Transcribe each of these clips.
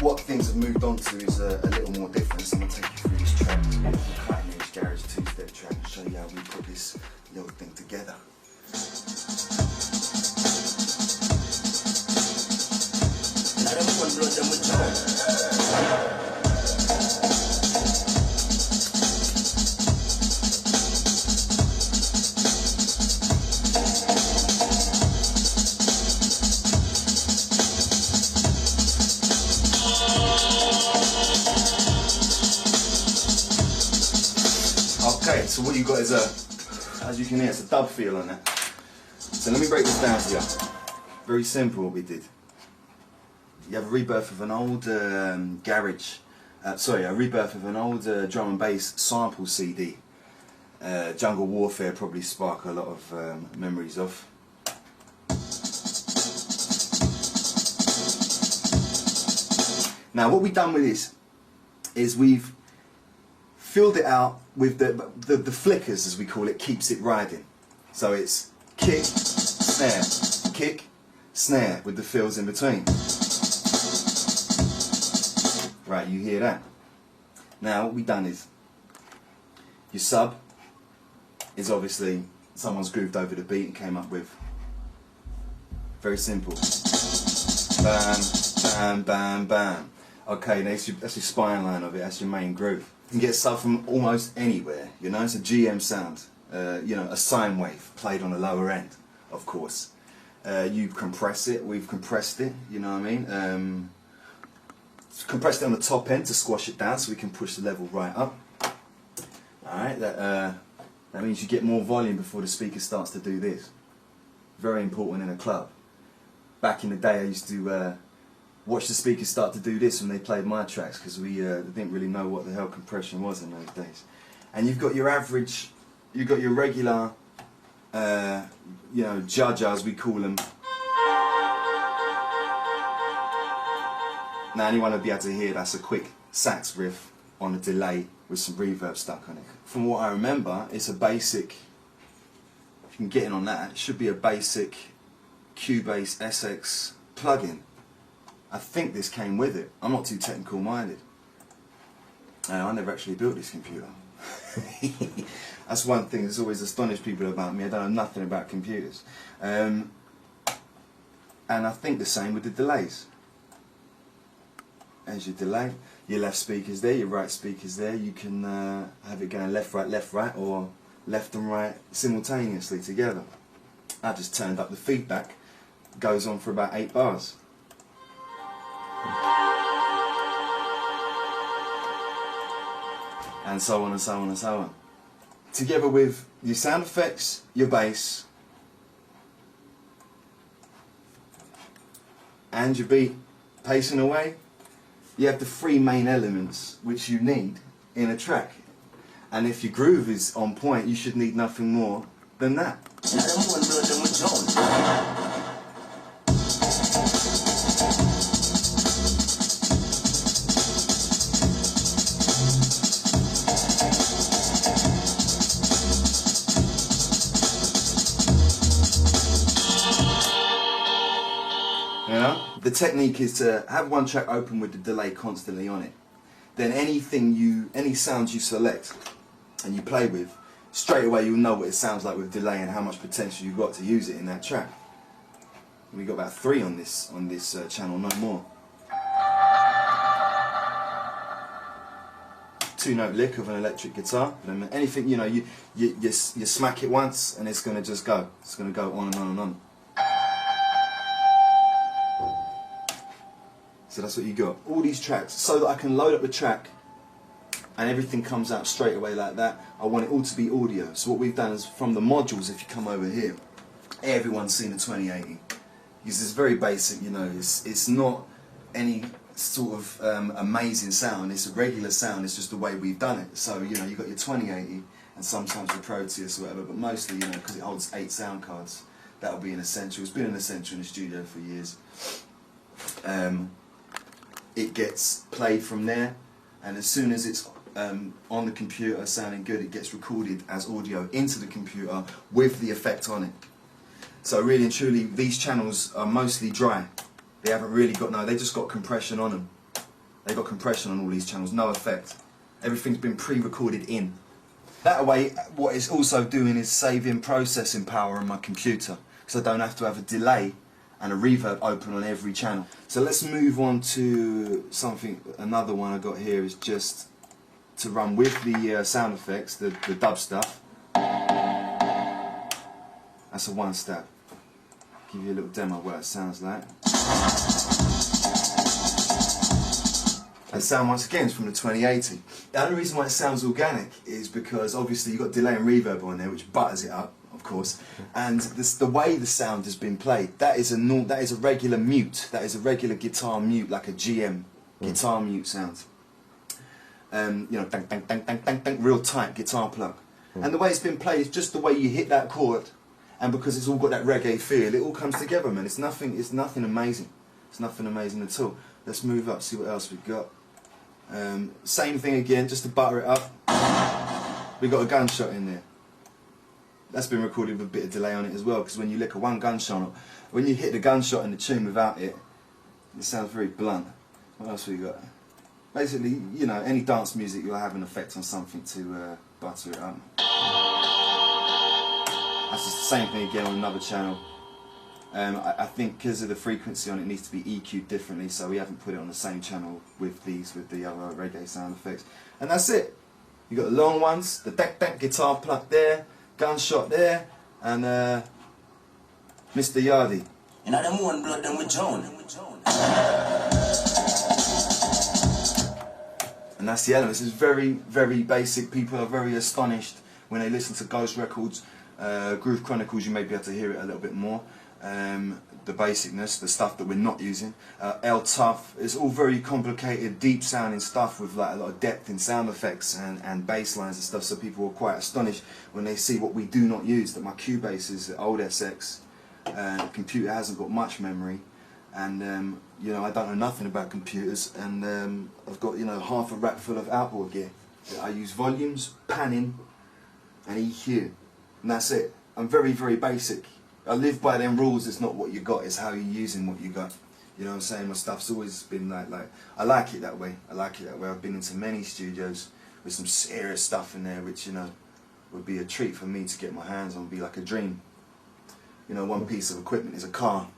what things have moved on to is a little more different. So I'm going to take you through this track, this beautiful cutting edge garage two-step track, and show you how we put this little thing together. Okay, so what you've got is as you can hear, it's a dub feel on that. So let me break this down to you. Very simple what we did. You have a rebirth of an old a rebirth of an old drum and bass sample CD. Jungle Warfare probably spark a lot of memories of. Now what we've done with this is we've filled it out with the flickers, as we call it, keeps it riding. So it's kick, snare with the fills in between. Right, you hear that? Now what we've done is, your sub is obviously someone's grooved over the beat and came up with, very simple, bam, bam, bam, bam. Okay, that's your spine line of it, that's your main groove. You can get sub from almost anywhere, you know, it's a GM sound, you know, a sine wave played on the lower end, of course. You compress it, we've compressed it, you know what I mean? Compressed it on the top end to squash it down so we can push the level right up. Alright, that means you get more volume before the speaker starts to do this. Very important in a club. Back in the day I used to watch the speakers start to do this when they played my tracks, because we didn't really know what the hell compression was in those days. And you've got your average, you've got your regular, you know, judger as we call them. Now anyone will be able to hear that's a quick sax riff on a delay with some reverb stuck on it. From what I remember, it's a basic, if you can get in on that, it should be a basic Cubase SX plugin. I think this came with it. I'm not too technical minded. I never actually built this computer. That's one thing that's always astonished people about me. I don't know nothing about computers. And I think the same with the delays. As your delay, your left speaker's there, your right speaker's there. You can have it going left, right, or left and right simultaneously together. I just turned up the feedback. Goes on for about 8 bars. And so on and so on and so on. Together with your sound effects, your bass, and your beat pacing away, you have the 3 main elements which you need in a track. And if your groove is on point, you should need nothing more than that. You know? The technique is to have one track open with the delay constantly on it. Then any sounds you select and you play with, straight away you'll know what it sounds like with delay and how much potential you've got to use it in that track. We've got about 3 on this channel, no more. 2-note lick of an electric guitar. Anything, you know, you smack it once and it's going to just go. It's going to go on and on and on. So that's what you got. All these tracks, so that I can load up the track and everything comes out straight away like that. I want it all to be audio. So what we've done is, from the modules, if you come over here, everyone's seen a 2080. Because it's very basic, you know, it's not any sort of amazing sound, it's a regular sound, it's just the way we've done it. So, you know, you've got your 2080 and sometimes the Proteus or whatever, but mostly, you know, because it holds 8 sound cards, that'll be an essential. It's been an essential in the studio for years. It gets played from there, and as soon as it's on the computer sounding good, it gets recorded as audio into the computer with the effect on it. So really and truly, these channels are mostly dry. They haven't really got, no, they just got compression on them. They got compression on all these channels, no effect. Everything's been pre-recorded in. That way, what it's also doing is saving processing power on my computer, because I don't have to have a delay and a reverb open on every channel. So let's move on to something, another one I got here is just to run with the sound effects, the dub stuff. That's a one step. Give you a little demo of what it sounds like. And sound once again is from the 2080. The only reason why it sounds organic is because obviously you've got delay and reverb on there, which butters it up, of course. And the way the sound has been played, that is a regular mute. That is a regular guitar mute, like a GM guitar mute sound. You know, dang, dang, dang, dang, dang, dang, real tight guitar plug. And the way it's been played is just the way you hit that chord, and because it's all got that reggae feel, it all comes together, man. It's nothing amazing. It's nothing amazing at all. Let's move up, see what else we've got. Same thing again, just to butter it up. We got a gunshot in there. That's been recorded with a bit of delay on it as well, because when you lick a one gunshot, when you hit the gunshot in the tune without it, it sounds very blunt. What else we got? Basically, you know, any dance music you'll have an effect on something to butter it up. That's just the same thing again on another channel. I think because of the frequency on it needs to be EQ'd differently, so we haven't put it on the same channel with the other reggae sound effects. And that's it. You got the long ones, the deck guitar pluck there, gunshot there, and Mr. Yardy. And I them one blood them with Joan. And that's the elements. It's very, very basic. People are very astonished when they listen to Ghost Records, Groove Chronicles. You may be able to hear it a little bit more. The basicness, the stuff that we're not using. El Tough, it's all very complicated, deep sounding stuff with like a lot of depth in sound effects and bass lines and stuff, so people are quite astonished when they see what we do not use, that my Cubase is old SX, the computer hasn't got much memory, and you know, I don't know nothing about computers, and I've got, you know, half a rack full of outboard gear. I use volumes, panning and EQ, and that's it. I'm very, very basic. I live by them rules. It's not what you got, it's how you're using what you got. You know what I'm saying? My stuff's always been like I like it that way. I like it that way. I've been into many studios with some serious stuff in there, which, you know, would be a treat for me to get my hands on, be like a dream. You know, one piece of equipment is a car.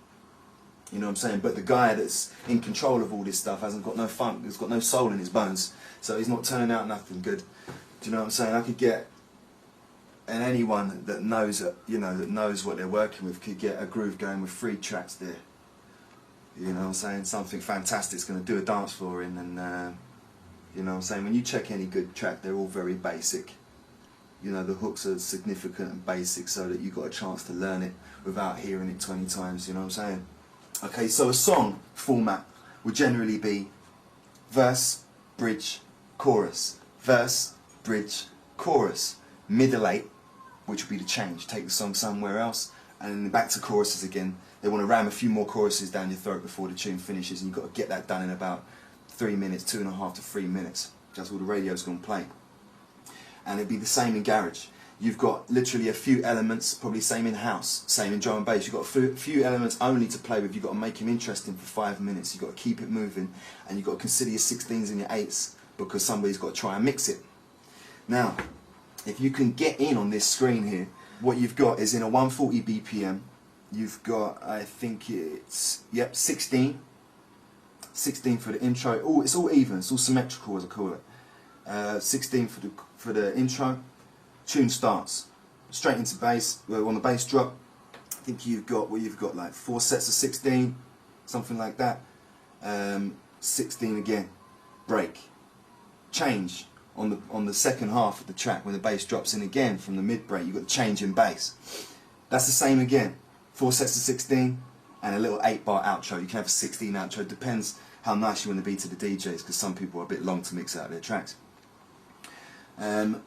You know what I'm saying? But the guy that's in control of all this stuff hasn't got no funk, he's got no soul in his bones, so he's not turning out nothing good. Do you know what I'm saying? I could get, and anyone that knows, you know, that knows what they're working with could get a groove going with 3 tracks there. You know what I'm saying? Something fantastic's going to do a dance floor in, and you know what I'm saying? When you check any good track, they're all very basic. You know, the hooks are significant and basic so that you got a chance to learn it without hearing it 20 times, you know what I'm saying? Okay, so a song format would generally be verse, bridge, chorus, verse, bridge, chorus, middle 8, which would be the change, take the song somewhere else, and then back to choruses again. They want to ram a few more choruses down your throat before the tune finishes, and you've got to get that done in about 3 minutes, 2.5 to 3 minutes. That's all the radio's going to play. And it'd be the same in garage. You've got literally a few elements, probably same in house, same in drum and bass. You've got a few elements only to play with. You've got to make them interesting for 5 minutes. You've got to keep it moving, and you've got to consider your 16s and your 8s, because somebody's got to try and mix it. Now, if you can get in on this screen here, what you've got is in a 140 BPM, you've got, I think it's, yep, 16 for the intro. Oh, it's all even, it's all symmetrical as I call it. 16 for the intro. Tune starts straight into bass. On the bass drop, I think you've got, well, you've got like 4 sets of 16, something like that. 16 again, break, change on the second half of the track when the bass drops in again from the mid break. You've got the change in bass. That's the same again, 4 sets of 16 and a little 8-bar outro. You can have a 16 outro. Depends how nice you want to be to the DJs, because some people are a bit long to mix out their tracks. And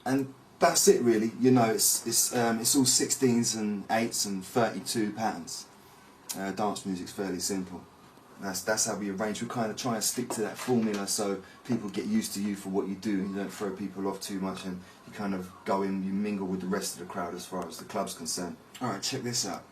that's it really. You know, it's all 16s and 8s and 32 patterns. Dance music's fairly simple. That's how we arrange. We kind of try and stick to that formula so people get used to you for what you do. You don't throw people off too much, and you kind of go in, you mingle with the rest of the crowd as far as the club's concerned. Alright, check this out.